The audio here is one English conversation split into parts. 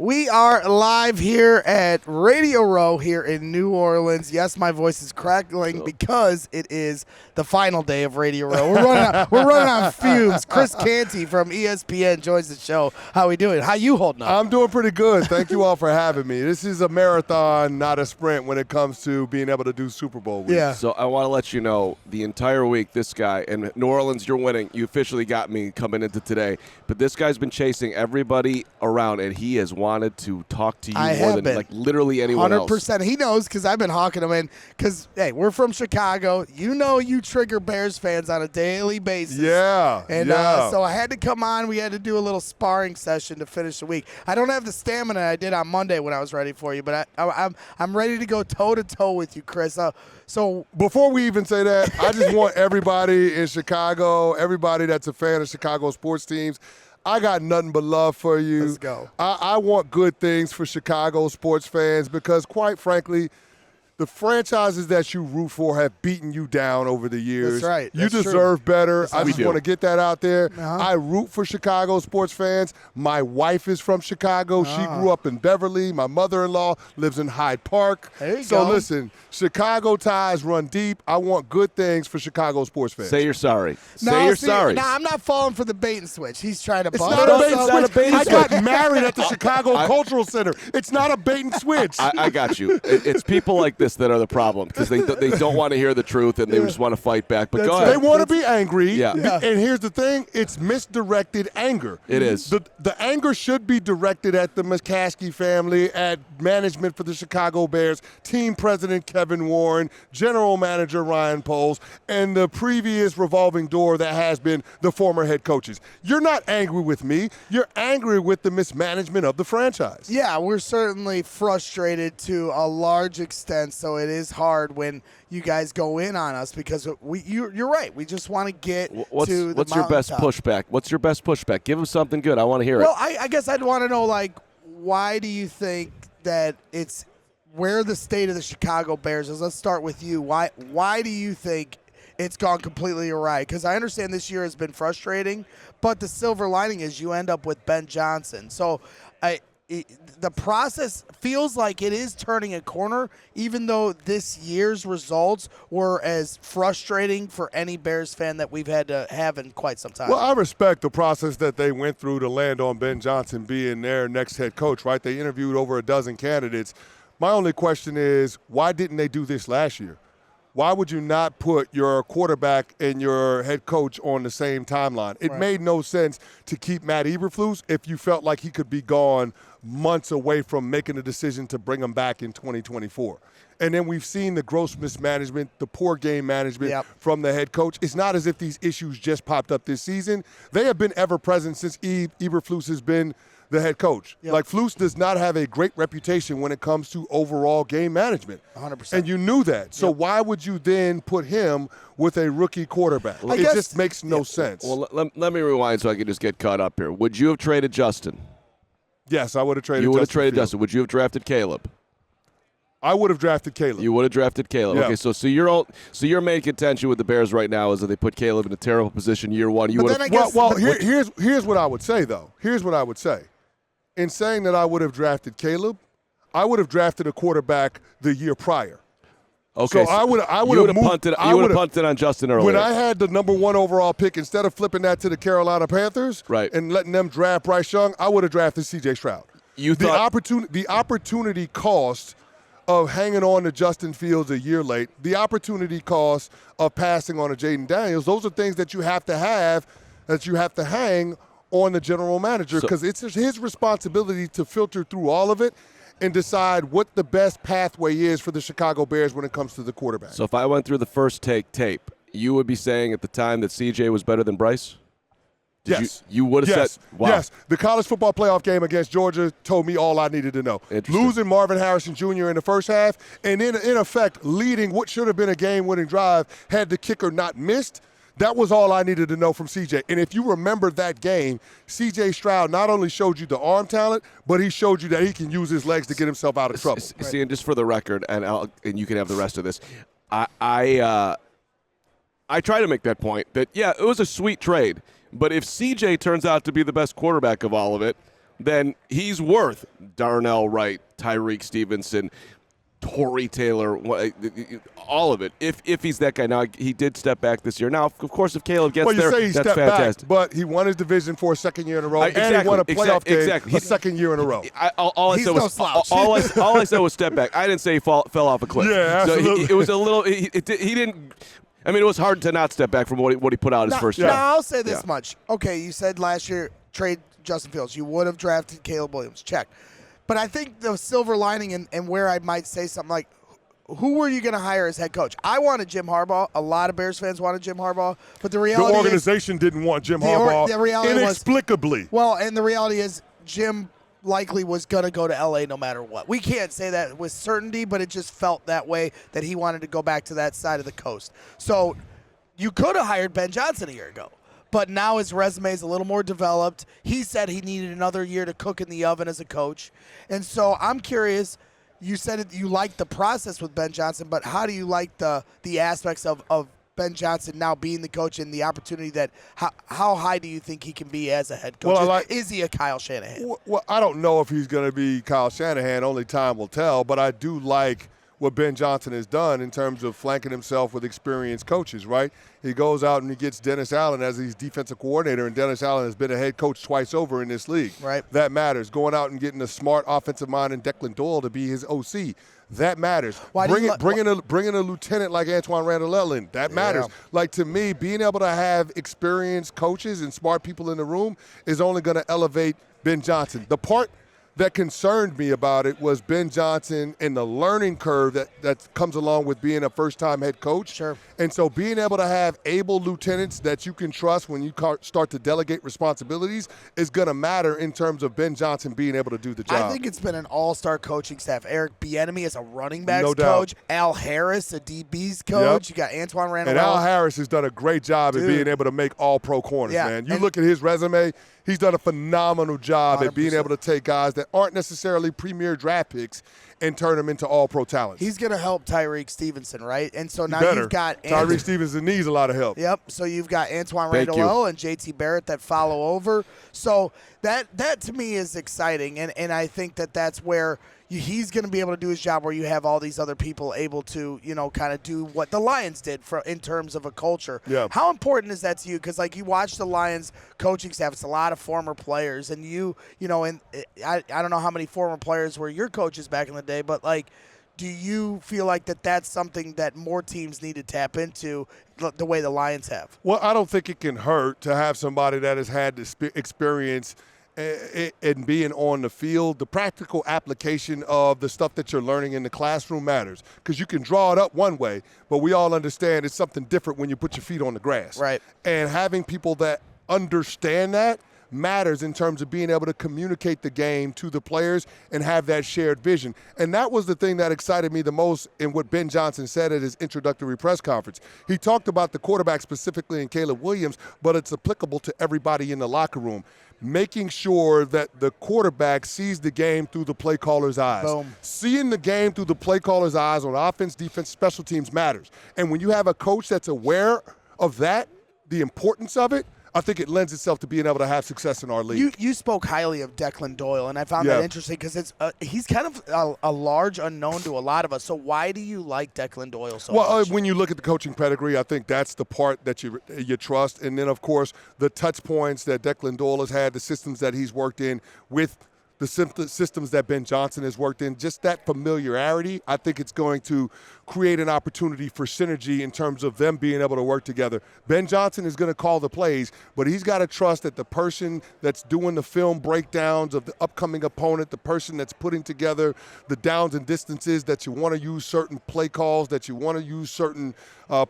We are live here at Radio Row here in New Orleans. Yes, my voice is crackling because it is the final day of Radio Row. We're running on fumes. Chris Canty from ESPN joins the show. How we doing? How you holding up? I'm doing pretty good. Thank you all for having me. This is a marathon, not a sprint when it comes to being able to do Super Bowl week. Yeah. So I want to let you know, the entire week, this guy, and New Orleans, you're winning. You officially got me coming into today. But this guy's been chasing everybody around, and he has wanted to talk to you more than like literally anyone 100%. else. He knows because I've been hawking him in. Because, hey, we're from Chicago. You know you trigger Bears fans on a daily basis. Yeah. And so I had to come on. We had to do a little sparring session to finish the week. I don't have the stamina I did on Monday when I was ready for you, but I'm ready to go toe-to-toe with you, Chris. So before we even say that, I just want everybody in Chicago, everybody that's a fan of Chicago sports teams, I got nothing but love for you. Let's go. I want good things for Chicago sports fans because, quite frankly, the franchises that you root for have beaten you down over the years. That's right. You deserve better. I just do. want to get that out there. Uh-huh. I root for Chicago sports fans. My wife is from Chicago. She grew up in Beverly. My mother-in-law lives in Hyde Park. There you so go. listen, Chicago ties run deep. I want good things for Chicago sports fans. Say you're sorry. Say you're sorry. No, I'm not falling for the bait and switch. He's trying to It's butter not a bait us and up. switch. I got married at the Chicago Cultural Center. It's not a bait and switch. I got you. It's people like this that are the problem because they don't want to hear the truth and they just want to fight back. But go They ahead. want to be angry. Yeah. And here's the thing, it's misdirected anger. It is. The anger should be directed at the McCaskey family, at management for the Chicago Bears, team president Kevin Warren, general manager Ryan Poles, and the previous revolving door that has been the former head coaches. You're not angry with me. You're angry with the mismanagement of the franchise. Yeah, we're certainly frustrated to a large extent, so it is hard when you guys go in on us because you're right. We just want to get to the What's your best mountaintop. pushback? What's your best pushback? Give him something good. I want to hear Well, it. I guess I'd want to know, like, why do you think that it's where the state of the Chicago Bears is? Let's start with you. Why do you think it's gone completely awry? Because I understand this year has been frustrating, but the silver lining is you end up with Ben Johnson. So the process feels like it is turning a corner, even though this year's results were as frustrating for any Bears fan that we've had to have in quite some time. Well, I respect the process that they went through to land on Ben Johnson being their next head coach, right? They interviewed over a dozen candidates. My only question is, why didn't they do this last year? Why would you not put your quarterback and your head coach on the same timeline? It made no sense to keep Matt Eberflus if you felt like he could be gone months away from making a decision to bring him back in 2024. And then we've seen the gross mismanagement, the poor game management from the head coach. It's not as if these issues just popped up this season. They have been ever present since Eberflus has been the head coach. Like, Flus does not have a great reputation when it comes to overall game management. 100%. And you knew that. So why would you then put him with a rookie quarterback? It just makes no sense. Well, let me rewind so I can just get caught up here. Would you have traded Justin? Yes, I would have traded You would have Justin traded Fields. Justin. Would you have drafted Caleb? I would have drafted Caleb. You would have drafted Caleb. Yeah. Okay, so your main contention with the Bears right now is that they put Caleb in a terrible position year one. You But would then I have. guess- Here's what I would say, though. Here's what I would say. In saying that I would have drafted Caleb, I would have drafted a quarterback the year prior. Okay, So I would have punted. You would have punted on Justin earlier. When I had the number 1 overall pick, instead of flipping that to the Carolina Panthers and letting them draft Bryce Young, I would have drafted C.J. Stroud. The opportunity cost of hanging on to Justin Fields a year late, the opportunity cost of passing on to Jaden Daniels, those are things that you have to hang on the general manager because it's his responsibility to filter through all of it and decide what the best pathway is for the Chicago Bears when it comes to the quarterback. So if I went through the first tape, you would be saying at the time that CJ was better than Bryce? Yes. You would have said, wow. Yes. The college football playoff game against Georgia told me all I needed to know. Losing Marvin Harrison Jr. in the first half and then, in effect, leading what should have been a game-winning drive had the kicker not missed. That was all I needed to know from CJ. And if you remember that game, CJ Stroud not only showed you the arm talent, but he showed you that he can use his legs to get himself out of trouble. See, and just for the record, and you can have the rest of this, I try to make that point that, yeah, it was a sweet trade. But if CJ turns out to be the best quarterback of all of it, then he's worth Darnell Wright, Tyreek Stevenson, Torrey Taylor, all of it. If he's that guy. Now, he did step back this year. Now, of course, if Caleb gets there, say he that's stepped fantastic. back, but he won his division for a second year in a row, and Exactly, he won a playoff game exactly. a second year in a row. All I said was step back. I didn't say he fell off a cliff. Yeah, absolutely. So it was a little. He didn't. I mean, it was hard to not step back from what he put out his first year. Now, I'll say this much. Okay, you said last year trade Justin Fields. You would have drafted Caleb Williams. Check. But I think the silver lining and where I might say something like, who were you going to hire as head coach? I wanted Jim Harbaugh. A lot of Bears fans wanted Jim Harbaugh. But the reality is, the organization didn't want Jim Harbaugh the reality inexplicably. And the reality is Jim likely was going to go to L.A. no matter what. We can't say that with certainty, but it just felt that way, that he wanted to go back to that side of the coast. So you could have hired Ben Johnson a year ago. But now his resume is a little more developed. He said he needed another year to cook in the oven as a coach. And so I'm curious, you said you liked the process with Ben Johnson, but how do you like the aspects of Ben Johnson now being the coach and the opportunity that how high do you think he can be as a head coach? Well, is he a Kyle Shanahan? Well, I don't know if he's going to be Kyle Shanahan. Only time will tell. But I do like what Ben Johnson has done in terms of flanking himself with experienced coaches, right? He goes out and he gets Dennis Allen as his defensive coordinator, and Dennis Allen has been a head coach twice over in this league. Right. That matters. Going out and getting a smart offensive mind in Declan Doyle to be his OC, that matters. Bringing a lieutenant like Antoine Randall in, that matters. Yeah. Like, to me, being able to have experienced coaches and smart people in the room is only going to elevate Ben Johnson. The part that concerned me about it was Ben Johnson and the learning curve that comes along with being a first-time head coach. Sure. And so being able to have able lieutenants that you can trust when you start to delegate responsibilities is going to matter in terms of Ben Johnson being able to do the job. I think it's been an all-star coaching staff. Eric Bieniemy is a running backs No doubt. coach. Al Harris, a DB's coach. Yep. You got Antoine Randall. And Al Harris has done a great job at being able to make all-pro corners, man. You look at his resume, he's done a phenomenal job 100%. At being able to take guys that aren't necessarily premier draft picks and turn them into all-pro talents. He's going to help Tyreek Stevenson, right? And so now you've got Tyreek Stevenson needs a lot of help. Yep. So you've got Antoine Randall and JT Barrett that follow over. So that to me is exciting, and I think that's where he's going to be able to do his job, where you have all these other people able to, kind of do what the Lions did in terms of a culture. Yeah. How important is that to you? Because, you watch the Lions coaching staff, it's a lot of former players, and and I don't know how many former players were your coaches back in the day, but, do you feel like that's something that more teams need to tap into the way the Lions have? Well, I don't think it can hurt to have somebody that has had the experience in being on the field. The practical application of the stuff that you're learning in the classroom matters, because you can draw it up one way, but we all understand it's something different when you put your feet on the grass. Right. And having people that understand that matters in terms of being able to communicate the game to the players and have that shared vision. And that was the thing that excited me the most in what Ben Johnson said at his introductory press conference. He talked about the quarterback specifically in Caleb Williams, but it's applicable to everybody in the locker room. Making sure that the quarterback sees the game through the play caller's eyes. Boom. Seeing the game through the play caller's eyes on offense, defense, special teams matters. And when you have a coach that's aware of that, the importance of it, I think it lends itself to being able to have success in our league. You spoke highly of Declan Doyle, and I found that interesting because he's kind of a large unknown to a lot of us. So why do you like Declan Doyle so much? Well, when you look at the coaching pedigree, I think that's the part that you trust. And then, of course, the touch points that Declan Doyle has had, the systems that he's worked in with the systems that Ben Johnson has worked in, just that familiarity, I think it's going to create an opportunity for synergy in terms of them being able to work together. Ben Johnson is going to call the plays, but he's got to trust that the person that's doing the film breakdowns of the upcoming opponent, the person that's putting together the downs and distances, that you want to use certain play calls, that you want to use certain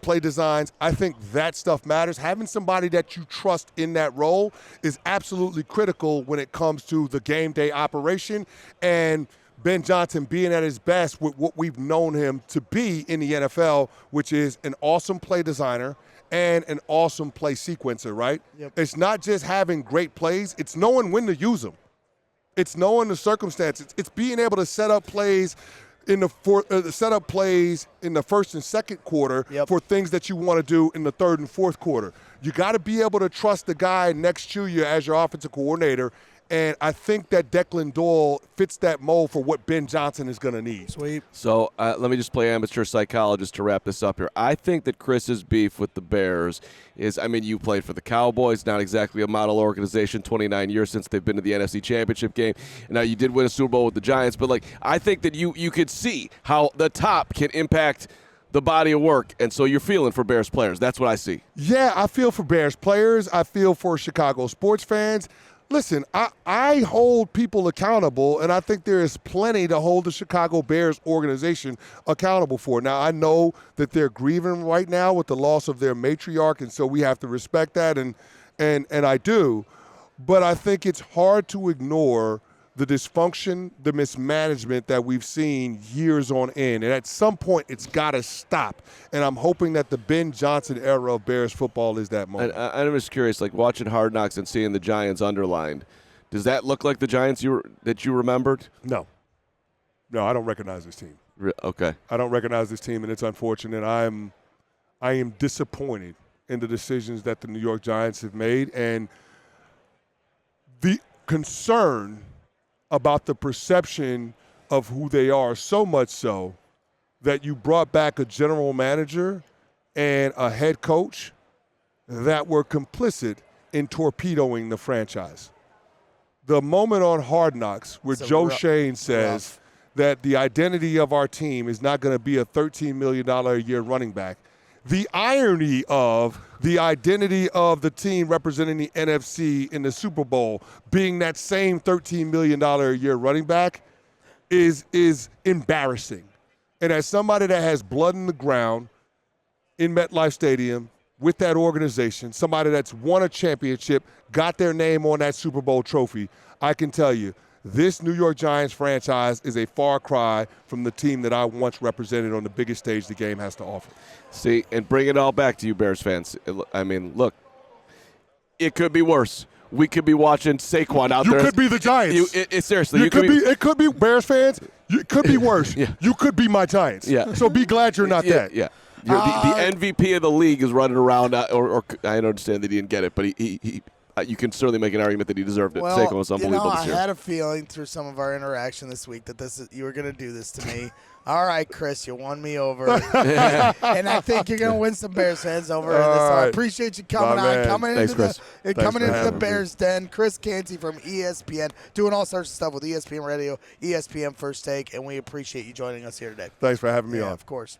play designs, I think that stuff matters. Having somebody that you trust in that role is absolutely critical when it comes to the game day operation, and Ben Johnson being at his best with what we've known him to be in the NFL, which is an awesome play designer and an awesome play sequencer, right? Yep. It's not just having great plays, it's knowing when to use them. It's knowing the circumstances. It's being able to set up plays in the first and second quarter for things that you want to do in the third and fourth quarter. You got to be able to trust the guy next to you as your offensive coordinator And I think that Declan Doyle fits that mold for what Ben Johnson is going to need. Sweet. So let me just play amateur psychologist to wrap this up here. I think that Chris's beef with the Bears is, I mean, you played for the Cowboys, not exactly a model organization, 29 years since they've been to the NFC Championship game. Now, you did win a Super Bowl with the Giants, but, like, I think that you could see how the top can impact the body of work, and so you're feeling for Bears players. That's what I see. Yeah, I feel for Bears players. I feel for Chicago sports fans. Listen, I hold people accountable, and I think there is plenty to hold the Chicago Bears organization accountable for. Now, I know that they're grieving right now with the loss of their matriarch, and so we have to respect that, and I do. But I think it's hard to ignore the dysfunction, the mismanagement that we've seen years on end. And at some point, it's got to stop. And I'm hoping that the Ben Johnson era of Bears football is that moment. I'm just curious, like watching Hard Knocks and seeing the Giants underlined, does that look like the Giants that you remembered? No, I don't recognize this team. Okay. I don't recognize this team, and it's unfortunate. I am disappointed in the decisions that the New York Giants have made. And the concern about the perception of who they are, so much so that you brought back a general manager and a head coach that were complicit in torpedoing the franchise. The moment on Hard Knocks where Joe Shane says that the identity of our team is not going to be a $13 million a year running back, the irony of the identity of the team representing the NFC in the Super Bowl being that same $13 million a year running back is embarrassing. And as somebody that has blood in the ground in MetLife Stadium with that organization, somebody that's won a championship, got their name on that Super Bowl trophy, I can tell you, this New York Giants franchise is a far cry from the team that I once represented on the biggest stage the game has to offer. See, and bring it all back to you, Bears fans. I mean, look, it could be worse. We could be watching Saquon out there. You could be the Giants. Seriously. It could be Bears fans. It could be worse. Yeah. You could be my Giants. Yeah. So be glad you're not that. Yeah. The MVP of the league is running around, or I understand that he didn't get it, but he you can certainly make an argument that he deserved it. Well, Saquon was unbelievable this year. I had a feeling through some of our interaction this week that you were going to do this to me. All right, Chris, you won me over. And I think you're going to win some Bears fans over in this. So I appreciate you coming on, coming into the Bears Den. Chris Canty from ESPN, doing all sorts of stuff with ESPN Radio, ESPN First Take, and we appreciate you joining us here today. Thanks for having me on. Of course.